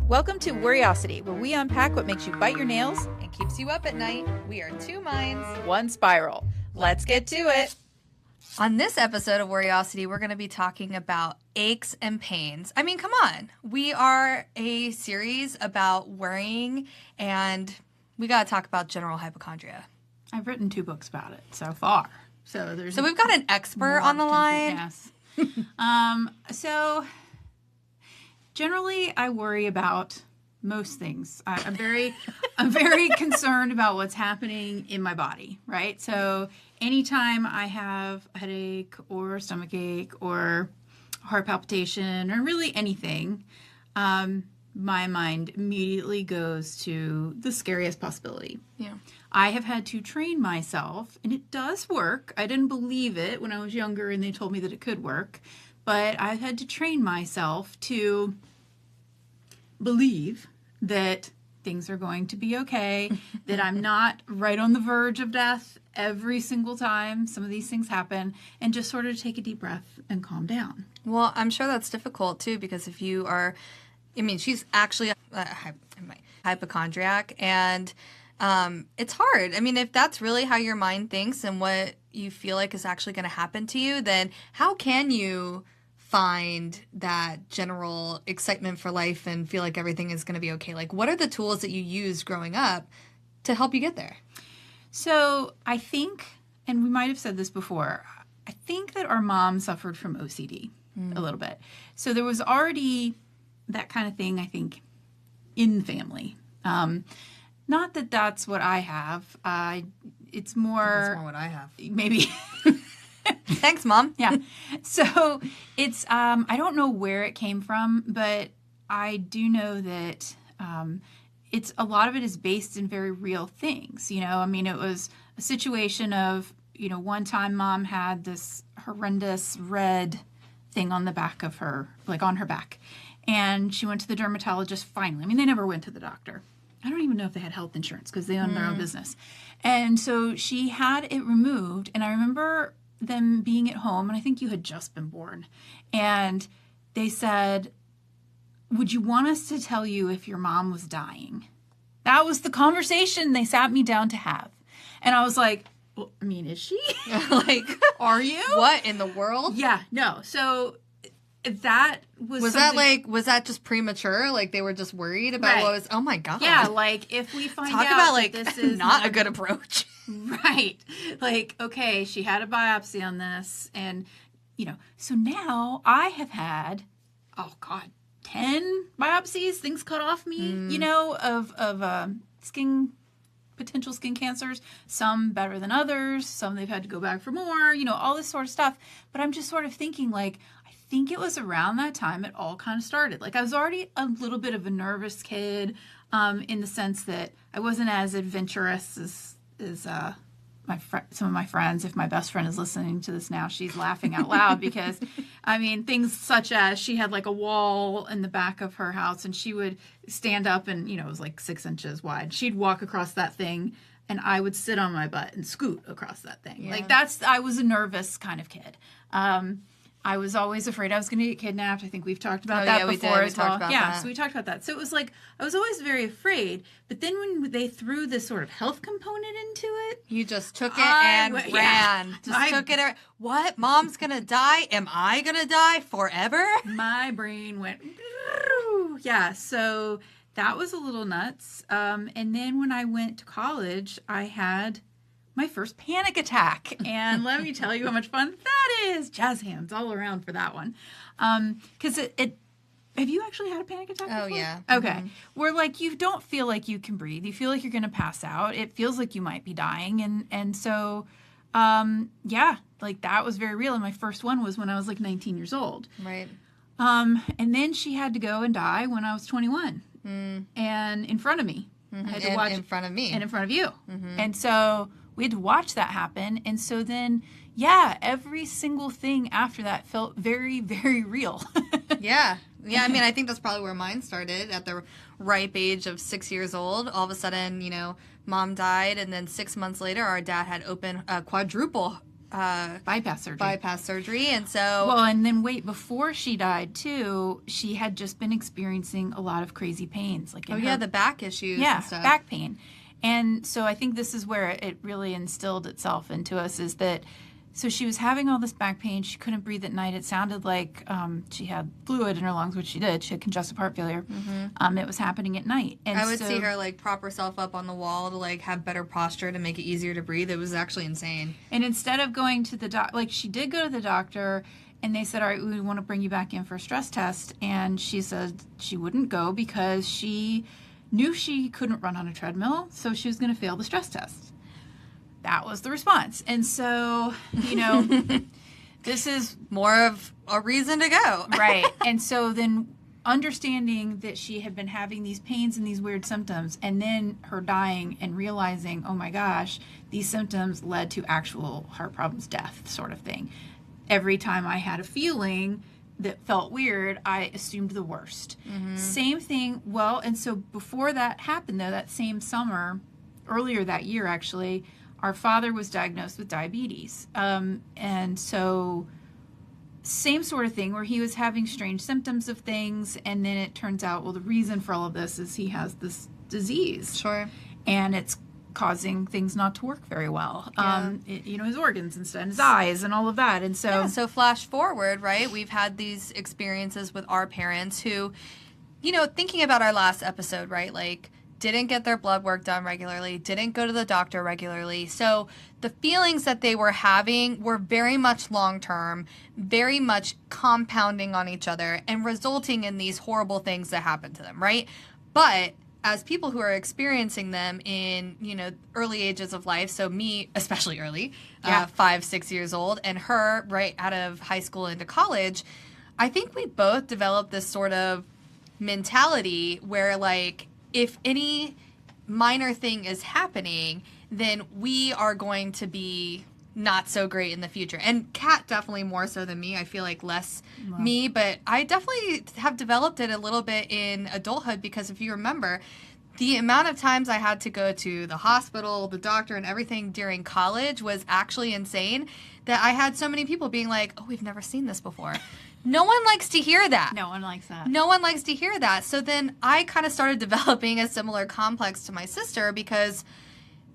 Welcome to Worriosity, where we unpack what makes you bite your nails and keeps you up at night. We are two minds, one spiral. Let's get to it. On this episode of Worriosity, we're going to be talking about aches and pains. I mean, come on. We are a series about worrying, and we got to talk about general hypochondria. I've written 2 books about it so far. So we've got an expert on the line. Yes. So generally, I worry about most things. I'm very concerned about what's happening in my body, right? So anytime I have a headache or a stomach ache or heart palpitation or really anything, my mind immediately goes to the scariest possibility. Yeah. I have had to train myself, and it does work. I didn't believe it when I was younger and they told me that it could work, but I've had to train myself to believe that things are going to be okay, that I'm not right on the verge of death every single time some of these things happen, and just sort of take a deep breath and calm down. Well, I'm sure that's difficult, too, because if you are, I mean, she's actually a hypochondriac, and it's hard. I mean, if that's really how your mind thinks and what you feel like is actually going to happen to you, then how can you find that general excitement for life and feel like everything is going to be okay? Like, what are the tools that you used growing up to help you get there? So I think, and we might have said this before, I think that our mom suffered from OCD a little bit. So there was already that kind of thing, I think, in the family. Not that that's what I have. It's more what I have. Maybe. Thanks, Mom. Yeah. So it's, I don't know where it came from, but I do know that it's a lot of it is based in very real things. You know, I mean, it was a situation of, you know, one time Mom had this horrendous red thing on the back of her, like on her back. And she went to the dermatologist finally. I mean, they never went to the doctor. I don't even know if they had health insurance because they owned their own business. And so she had it removed. And I remember them being at home, and I think you had just been born. And they said, would you want us to tell you if your mom was dying? That was the conversation they sat me down to have. And I was like, well, I mean, is she? Like, are you? What in the world? Yeah, no. So that was that just premature? Like they were just worried about what was, oh my God. Yeah, like if we find Talk out about like this is not a good approach. Right. Like, okay, she had a biopsy on this, and, you know, so now I have had, 10 biopsies, things cut off me, you know, of potential skin cancers, some better than others, some they've had to go back for more, you know, all this sort of stuff. But I'm just sort of thinking, like, I think it was around that time it all kind of started. Like, I was already a little bit of a nervous kid, in the sense that I wasn't as adventurous as some of my friends. If my best friend is listening to this now, she's laughing out loud because, I mean, things such as she had like a wall in the back of her house and she would stand up and, you know, it was like 6 inches wide. She'd walk across that thing and I would sit on my butt and scoot across that thing. Yeah. Like I was a nervous kind of kid. I was always afraid I was going to get kidnapped. I think we've talked about that before as well. So we talked about that. So it was like, I was always very afraid. But then when they threw this sort of health component into it. You just took it and ran. Yeah. Just took it. What? Mom's going to die? Am I going to die forever? My brain went, yeah. So that was a little nuts. And then when I went to college, I had my first panic attack. And let me tell you how much fun that is. Jazz hands all around for that one. Because have you actually had a panic attack before? Oh, yeah. Okay. Mm-hmm. Where, like, you don't feel like you can breathe. You feel like you're going to pass out. It feels like you might be dying. And so, yeah, like, that was very real. And my first one was when I was, like, 19 years old. Right. And then she had to go and die when I was 21. And in front of me. Mm-hmm. I had to watch in front of me. And in front of you. Mm-hmm. And so we had to watch that happen. And so then, yeah, every single thing after that felt very, very real. Yeah. Yeah, I mean, I think that's probably where mine started at the ripe age of 6 years old. All of a sudden, you know, Mom died, and then 6 months later, our dad had open a quadruple bypass surgery. bypass surgery. And so, Well, and then wait, before she died too, she had just been experiencing a lot of crazy pains, like in her, the back issues yeah, and stuff. back pain. And so I think this is where it really instilled itself into us, is that so she was having all this back pain. She couldn't breathe at night. It sounded like she had fluid in her lungs, which she did. She had congestive heart failure. It was happening at night. And I would so, see her like prop herself up on the wall to like have better posture to make it easier to breathe. It was actually insane. And instead of going to the doc, like she did go to the doctor, and they said, all right, we want to bring you back in for a stress test. And she said she wouldn't go because she knew she couldn't run on a treadmill, so she was going to fail the stress test. That was the response. And so, this is More of a reason to go. right. And so then understanding that she had been having these pains and these weird symptoms, and then her dying and realizing, oh my gosh, these symptoms led to actual heart problems, death sort of thing. Every time I had a feeling that felt weird, I assumed the worst. Same thing. Well, and so before that happened, though, that same summer, earlier that year actually, our father was diagnosed with diabetes. And so same sort of thing where he was having strange symptoms of things, and then it turns out, well, the reason for all of this is he has this disease. Sure. And it's causing things not to work very well. Yeah. His organs and stuff, and his eyes and all of that. And so, Yeah, so flash forward, right? We've had these experiences with our parents who, thinking about our last episode, right? Like, didn't get their blood work done regularly, didn't go to the doctor regularly. So the feelings that they were having were very much long-term, very much compounding on each other and resulting in these horrible things that happen to them, right? But as people who are experiencing them in, early ages of life, so me, especially early, 5, 6 years old, and her right out of high school into college, I think we both developed this sort of mentality where, like, if any minor thing is happening, then we are going to be not so great in the future. And Kat definitely more so than me. I feel like less me, but I definitely have developed it a little bit in adulthood, because if you remember, the amount of times I had to go to the hospital, the doctor, and everything during college was actually insane, that I had so many people being like, oh, we've never seen this before. No one likes to hear that. no one likes that. No one likes to hear that. So then I kind of started developing a similar complex to my sister, because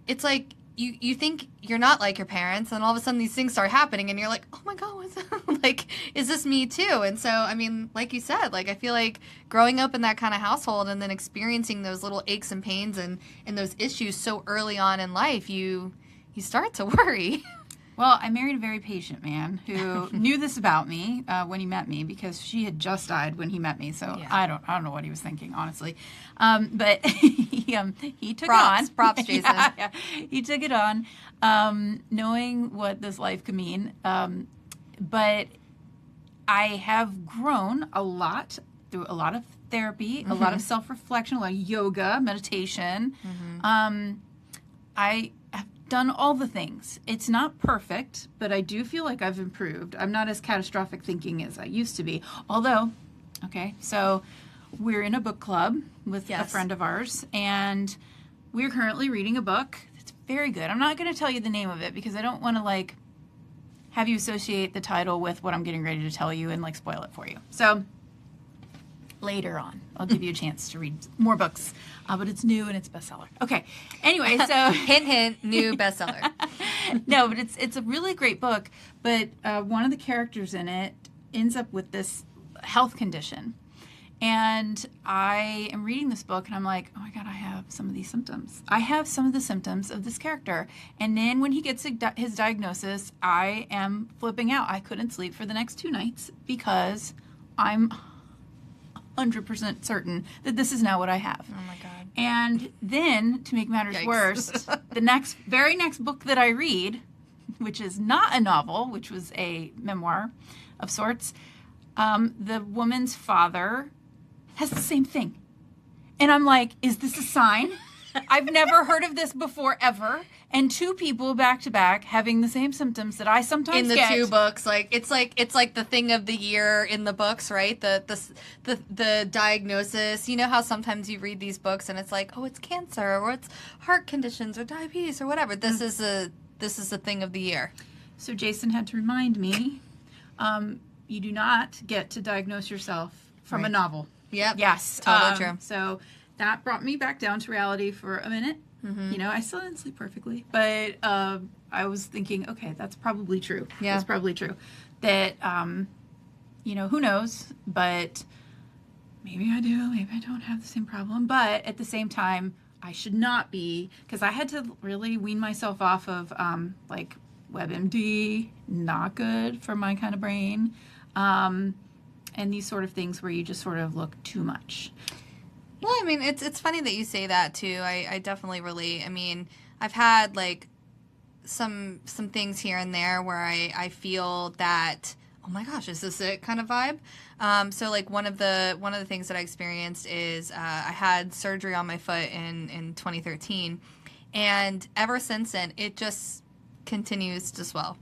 it's like you think you're not like your parents, and all of a sudden these things start happening and you're like, oh my God, what's that? Like, is this me too? And so, I mean, like you said, like, I feel like growing up in that kind of household and then experiencing those little aches and pains and those issues so early on in life, you start to worry. Well, I married a very patient man who knew this about me when he met me, because she had just died when he met me. So Yeah. I don't know what he was thinking, honestly. But he took it on. Props, Jason. Yeah. He took it on, knowing what this life could mean. But I have grown a lot through a lot of therapy, a lot of self-reflection, a lot of yoga, meditation. I have done all the things. It's not perfect, but I do feel like I've improved. I'm not as catastrophic thinking as I used to be. Although, okay, so we're in a book club with a Yes. friend of ours, and we're currently reading a book that's very good. I'm not going to tell you the name of it because I don't want to, like, have you associate the title with what I'm getting ready to tell you and, like, spoil it for you. So later on, I'll give you a chance to read more books, but it's new and it's a bestseller. Okay. Anyway, so Hint, hint, new bestseller. no, but it's a really great book. But one of the characters in it ends up with this health condition, and I am reading this book, and I'm like, oh my God, I have some of these symptoms. I have some of the symptoms of this character. And then when he gets his diagnosis, I am flipping out. I couldn't sleep for the next 2 nights because I'm 100% certain that this is not what I have. Oh my God. And then, to make matters Yikes. worse, the very next book that I read, which is not a novel, which was a memoir of sorts, the woman's father has the same thing. And I'm like, is this a sign? I've never heard of this before, ever. And 2 people back to back having the same symptoms that I sometimes In the get. 2 books, like it's like the thing of the year in the books, right? The diagnosis. You know how sometimes you read these books and it's like, oh, it's cancer or it's heart conditions or diabetes or whatever. This is a thing of the year. So Jason had to remind me, you do not get to diagnose yourself from a novel. Yep. Yes. Totally true. So that brought me back down to reality for a minute. You know, I still didn't sleep perfectly, but I was thinking, okay, that's probably true. Yeah. That's probably true. That, you know, who knows, but maybe I do, maybe I don't have the same problem. But at the same time, I should not be, because I had to really wean myself off of, like, WebMD, not good for my kind of brain, and these sort of things where you just sort of look too much. Well, I mean, it's funny that you say that too. I definitely relate. I mean, I've had like some things here and there where I feel that, oh my gosh, is this it kind of vibe? So like one of the things that I experienced is I had surgery on my foot in 2013, and ever since then it just continues to swell.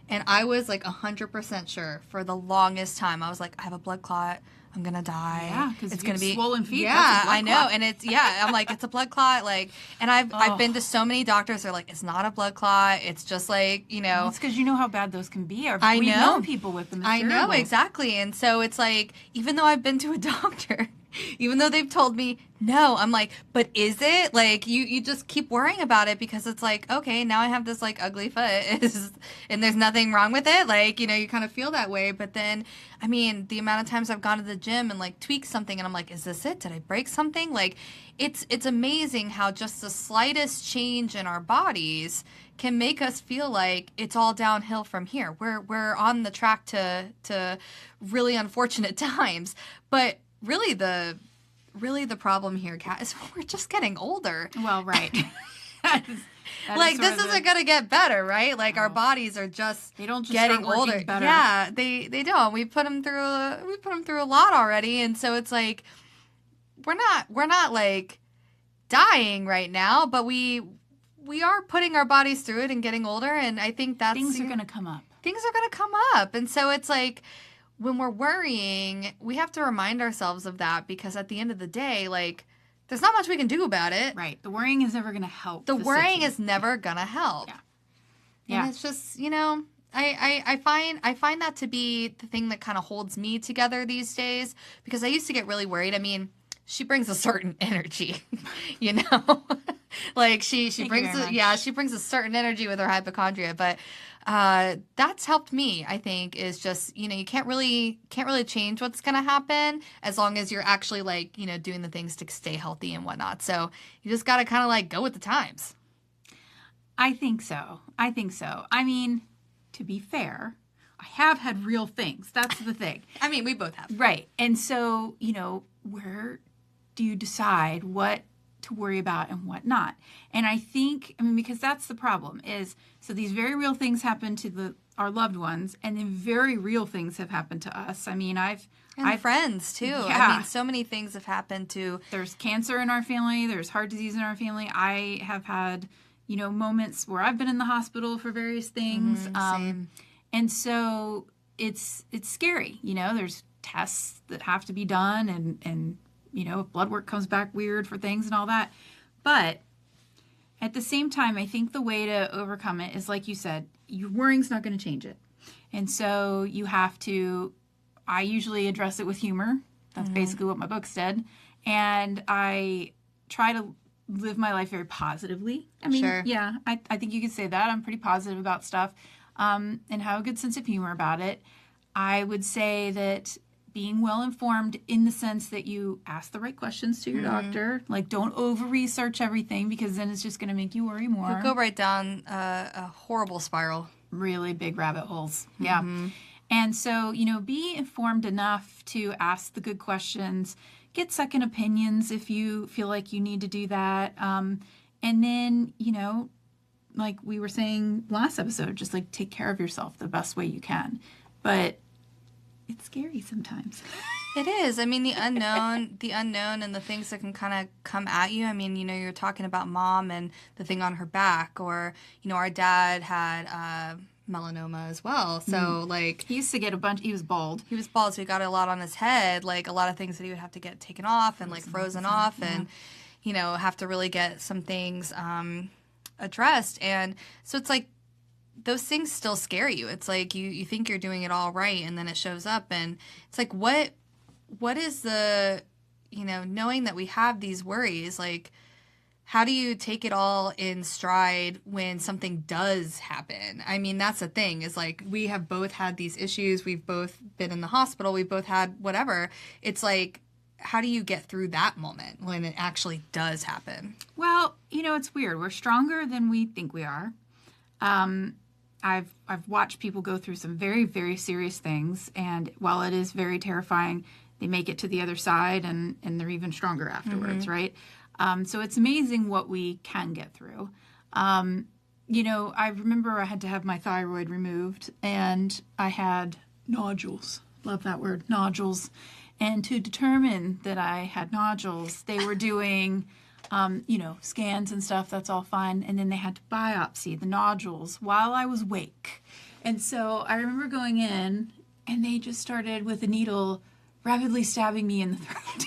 And I was like 100% sure for the longest time. I was like, I have a blood clot. I'm gonna die. Yeah, because it's gonna be swollen feet. Yeah, that's a blood I know, clot. and it's I'm like, it's a blood clot. Like, and I've been to so many doctors. They're like, it's not a blood clot. It's just like, you know. It's because you know how bad those can be. I We've know. known people with them. It's I know, terrible. exactly. And so it's like, even though I've been to a doctor, even though they've told me no, I'm like, but is it? Like, you just keep worrying about it because it's like, okay, now I have this like ugly foot and there's nothing wrong with it. Like, you know, you kind of feel that way. But then, I mean, the amount of times I've gone to the gym and like tweaked something and I'm like, is this it? Did I break something? Like, it's amazing how just the slightest change in our bodies can make us feel like it's all downhill from here. We're on the track to really unfortunate times. But really the problem here, Kat, is we're just getting older. Well, right. That Like, this isn't going to get better, right? Like, our bodies are just They don't just getting start working older. better. Yeah, they don't. We put them through a lot already, and so it's like we're not like dying right now, but we are putting our bodies through it and getting older, and I think that's things are going to come up. Things are going to come up, and so it's like when we're worrying, we have to remind ourselves of that because at the end of the day, like, there's not much we can do about it. Right. The worrying is never going to help. The worrying is never gonna help. Yeah. And it's just, you know, I find that to be the thing that kind of holds me together these days because I used to get really worried. I mean, she brings a certain energy, you know, like she brings she brings a certain energy with her hypochondria, but that's helped me, I think, is just, you know, you can't really change what's going to happen as long as you're actually like, you know, doing the things to stay healthy and whatnot. So you just got to kind of like go with the times. I think so. I mean, to be fair, I have had real things. That's the thing. I mean, we both have. Right. And so, you know, where do you decide what to worry about and what not? And I think, I mean, because that's the problem is, so these very real things happen to our loved ones, and then very real things have happened to us. I mean, I've friends too. Yeah. I mean, so many things have happened to. There's cancer in our family. There's heart disease in our family. I have had, you know, moments where I've been in the hospital for various things. Same. And so it's scary. You know, there's tests that have to be done and you know, if blood work comes back weird for things and all that. But at the same time, I think the way to overcome it is, like you said, your worrying's not going to change it. And so you have to, I usually address it with humor. That's basically what my books did. And I try to live my life very positively. I mean, Sure. yeah, I think you could say that. I'm pretty positive about stuff and have a good sense of humor about it. I would say that being well informed in the sense that you ask the right questions to your doctor. Like, don't over research everything because then it's just going to make you worry more. You'll go right down a horrible spiral. Really big rabbit holes. Yeah. And so, you know, be informed enough to ask the good questions, get second opinions if you feel like you need to do that. And then, you know, like we were saying last episode, just like take care of yourself the best way you can. But it's scary sometimes. It is. I mean, the unknown and the things that can kind of come at you. I mean, you know, you're talking about Mom and the thing on her back, or, you know, our dad had melanoma as well. So, like... He used to get a bunch... He was bald. He was bald, so he got a lot on his head. Like, a lot of things that he would have to get taken off and, like, frozen off and, you know, have to really get some things addressed. And so it's like, those things still scare you. It's like you think you're doing it all right, and then it shows up, and it's like, what is the, knowing that we have these worries, like, how do you take it all in stride when something does happen? I mean, that's the thing, is like, we have both had these issues. We've both been in the hospital. We've both had whatever. It's like, how do you get through that moment when it actually does happen? Well, it's weird. We're stronger than we think we are. I've watched people go through some very, very serious things, and while it is very terrifying, they make it to the other side, and they're even stronger afterwards, right? So it's amazing what we can get through. I remember I had to have my thyroid removed, and I had nodules. Love that word, nodules. And to determine that I had nodules, they were doing, scans and stuff. That's all fine. And then they had to biopsy the nodules while I was awake. And so I remember going in, and they just started with a needle rapidly stabbing me in the throat.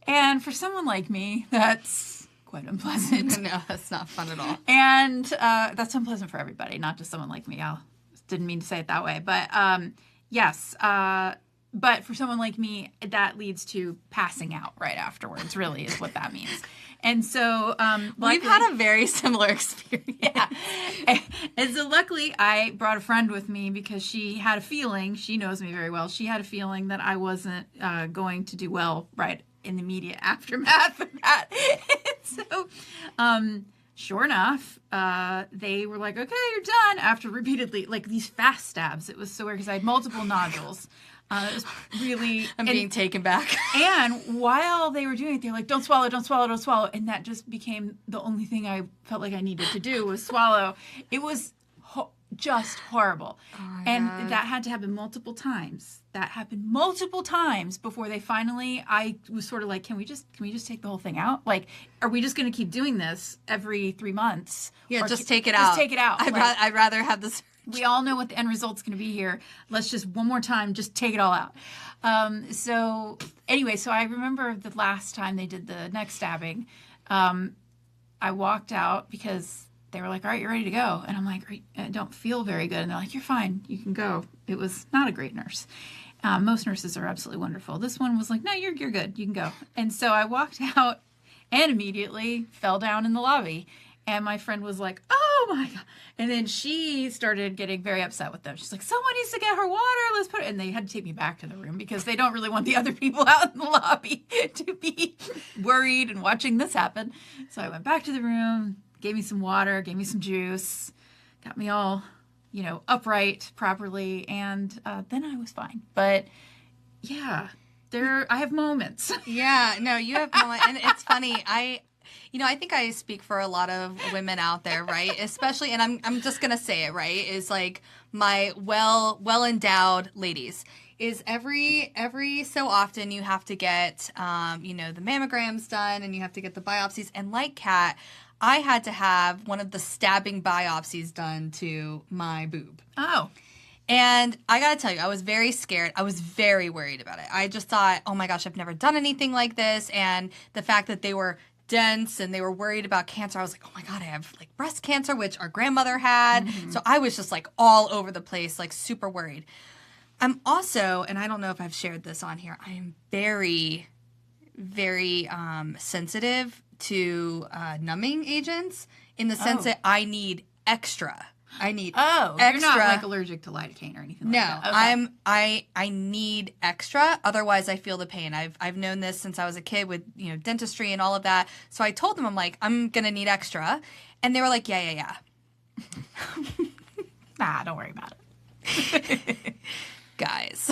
And for someone like me, that's quite unpleasant. No, that's not fun at all. And that's unpleasant for everybody, not just someone like me. I didn't mean to say it that way. But yes, but for someone like me, that leads to passing out right afterwards, really, is what that means. And so we've had a very similar experience. Yeah. And so luckily, I brought a friend with me because she had a feeling, she knows me very well, she had a feeling that I wasn't going to do well right in the immediate aftermath of that. So, sure enough, they were like, okay, you're done, after repeatedly, like, these fast stabs. It was so weird because I had multiple nodules. It was really... I'm being taken back. And while they were doing it, they were like, don't swallow, don't swallow, don't swallow. And that just became the only thing I felt like I needed to do was swallow. It was just horrible. Oh, and God. That had to happen multiple times. That happened multiple times before they finally, I was sort of like, can we just take the whole thing out? Like, are we just going to keep doing this every 3 months? Yeah, just take it out. Just take it out. I'd rather have this. We all know what the end result's going to be here. Let's just, one more time, just take it all out. So I remember the last time they did the neck stabbing, I walked out because they were like, all right, you're ready to go. And I'm like, I don't feel very good. And they're like, you're fine. You can go. It was not a great nurse. Most nurses are absolutely wonderful. This one was like, no, you're good. You can go. And so I walked out and immediately fell down in the lobby. And my friend was like, oh my God. And then she started getting very upset with them. She's like, someone needs to get her water. Let's put it. And they had to take me back to the room because they don't really want the other people out in the lobby to be worried and watching this happen. So I went back to the room, gave me some water, gave me some juice, got me all, upright properly. And then I was fine. But yeah, I have moments. Yeah, no, you have moments. And it's funny. I think I speak for a lot of women out there, right? Especially, and I'm just going to say it, right? Is like my well-endowed ladies is every so often you have to get, the mammograms done and you have to get the biopsies. And like Kat, I had to have one of the stabbing biopsies done to my boob. Oh. And I got to tell you, I was very scared. I was very worried about it. I just thought, oh my gosh, I've never done anything like this. And the fact that they were dense and they were worried about cancer, I was like, oh my God, I have like breast cancer, which our grandmother had. Mm-hmm. So I was just like all over the place, like super worried. I'm also, and I don't know if I've shared this on here, I am very, very sensitive to numbing agents in the sense that I need extra. Extra. You're not like allergic to lidocaine or anything like that. No, okay. I need extra. Otherwise, I feel the pain. I've known this since I was a kid with dentistry and all of that. So I told them, I'm like, I'm gonna need extra, and they were like, yeah. Nah, don't worry about it, guys.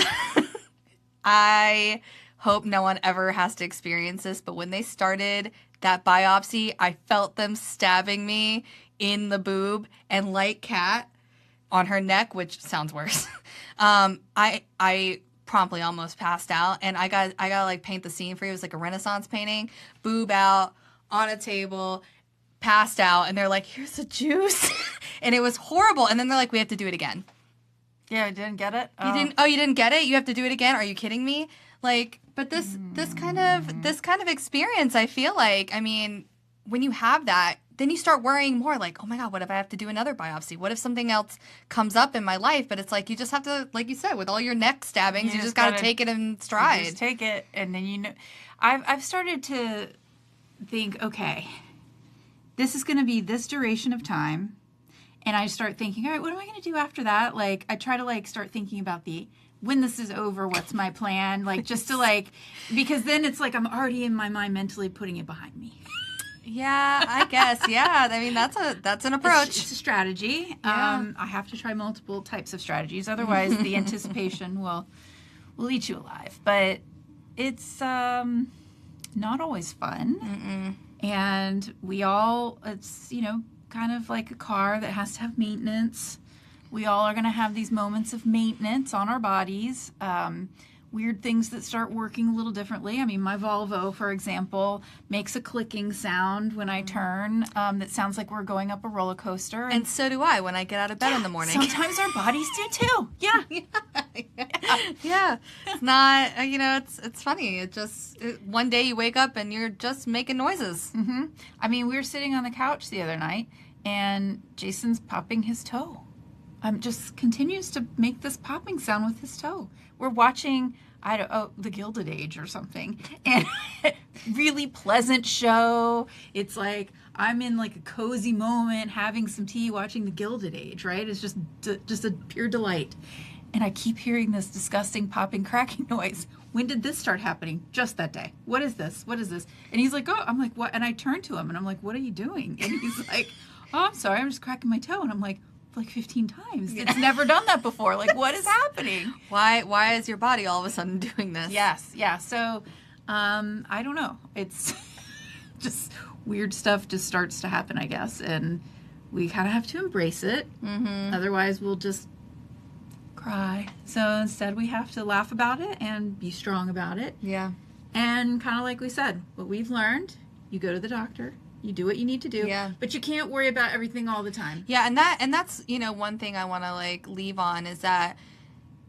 I hope no one ever has to experience this, but when they started that biopsy, I felt them stabbing me in the boob, and like Kat on her neck, which sounds worse. I promptly almost passed out, and I got like paint the scene for you. It was like a Renaissance painting, boob out on a table, passed out, and they're like, "Here's the juice," and it was horrible. And then they're like, "We have to do it again." Yeah, I didn't get it. You didn't? Oh, you didn't get it? You have to do it again? Are you kidding me? Like, but this kind of experience, I feel like, I mean, when you have that, then you start worrying more, like, oh my God, what if I have to do another biopsy? What if something else comes up in my life? But it's like, you just have to, like you said, with all your neck stabbings, you just got to take it in stride. You just take it, and then I've started to think, okay, this is going to be this duration of time, and I start thinking, all right, what am I going to do after that? Like, I try to, like, start thinking about when this is over, what's my plan? Like, just to, like, because then it's like I'm already in my mind mentally putting it behind me. Yeah, I guess. Yeah. I mean, that's an approach. It's a strategy. Yeah. I have to try multiple types of strategies. Otherwise, the anticipation will eat you alive. But it's not always fun. And it's, kind of like a car that has to have maintenance. We all are going to have these moments of maintenance on our bodies. Weird things that start working a little differently. I mean, my Volvo, for example, makes a clicking sound when I turn that sounds like we're going up a roller coaster. And so do I when I get out of bed in the morning. Sometimes our bodies do too. Yeah. Yeah. It's not, it's funny. One day you wake up and you're just making noises. Mm-hmm. I mean, we were sitting on the couch the other night and Jason's popping his toe. Just continues to make this popping sound with his toe. We're watching, The Gilded Age or something, and really pleasant show. It's like I'm in like a cozy moment, having some tea, watching The Gilded Age. Right? It's just a pure delight. And I keep hearing this disgusting popping, cracking noise. When did this start happening? Just that day. What is this? What is this? And he's like, oh, I'm like, what? And I turn to him and I'm like, what are you doing? And he's like, oh, I'm sorry, I'm just cracking my toe. And I'm like, 15 times. It's never done that before. Like, what is happening? Why is your body all of a sudden doing this? Yes. Yeah. So, I don't know. It's just weird stuff just starts to happen, I guess. And we kind of have to embrace it. Mm-hmm. Otherwise, we'll just cry. So instead, we have to laugh about it and be strong about it. Yeah. And kind of like we said, what we've learned, you go to the doctor. You do what you need to do, but you can't worry about everything all the time. Yeah, and that's one thing I want to like leave on is that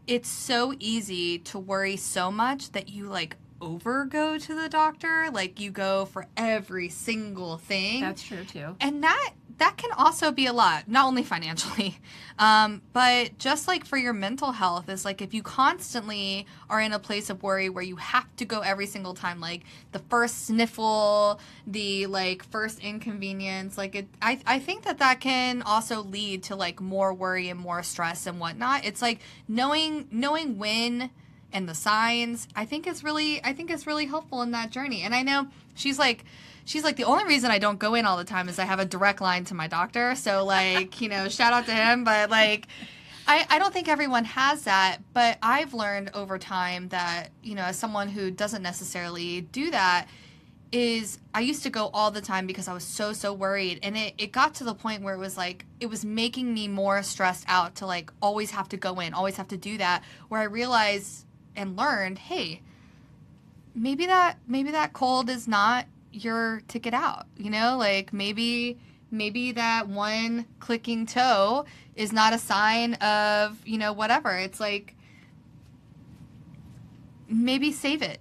it's so easy to worry so much that you like over go to the doctor, like you go for every single thing. That's true too. And that can also be a lot, not only financially, but just like for your mental health is like if you constantly are in a place of worry where you have to go every single time, like the first sniffle, the like first inconvenience, like I think that can also lead to like more worry and more stress and whatnot. It's like knowing when and the signs, I think is really helpful in that journey. And I know she's like, the only reason I don't go in all the time is I have a direct line to my doctor. So, like, shout out to him. But, like, I don't think everyone has that. But I've learned over time that, as someone who doesn't necessarily do that, is I used to go all the time because I was so worried. And it got to the point where it was, like, it was making me more stressed out to, like, always have to go in, always have to do that. Where I realized and learned, hey, maybe that cold is not your ticket out, like maybe that one clicking toe is not a sign of whatever. It's like maybe save it.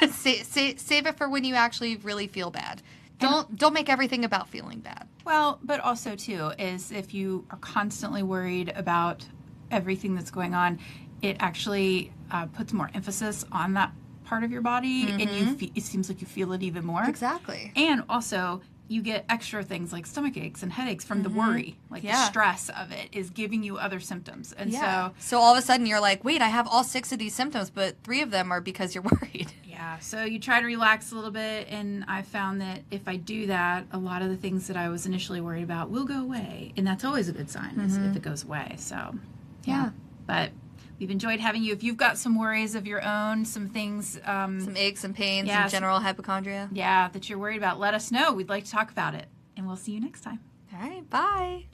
save it for when you actually really feel bad. Don't make everything about feeling bad. Well, but also too is if you are constantly worried about everything that's going on, it actually puts more emphasis on that part of your body, and it seems like you feel it even more. Exactly. And also, you get extra things like stomach aches and headaches from the worry. Like the stress of it is giving you other symptoms. And so all of a sudden you're like, wait, I have all 6 of these symptoms, but 3 of them are because you're worried. Yeah. So you try to relax a little bit, and I found that if I do that, a lot of the things that I was initially worried about will go away. And that's always a good sign is if it goes away. So, yeah. But we've enjoyed having you. If you've got some worries of your own, some things... some aches and pains and general hypochondria. Yeah, that you're worried about, let us know. We'd like to talk about it. And we'll see you next time. All right, bye.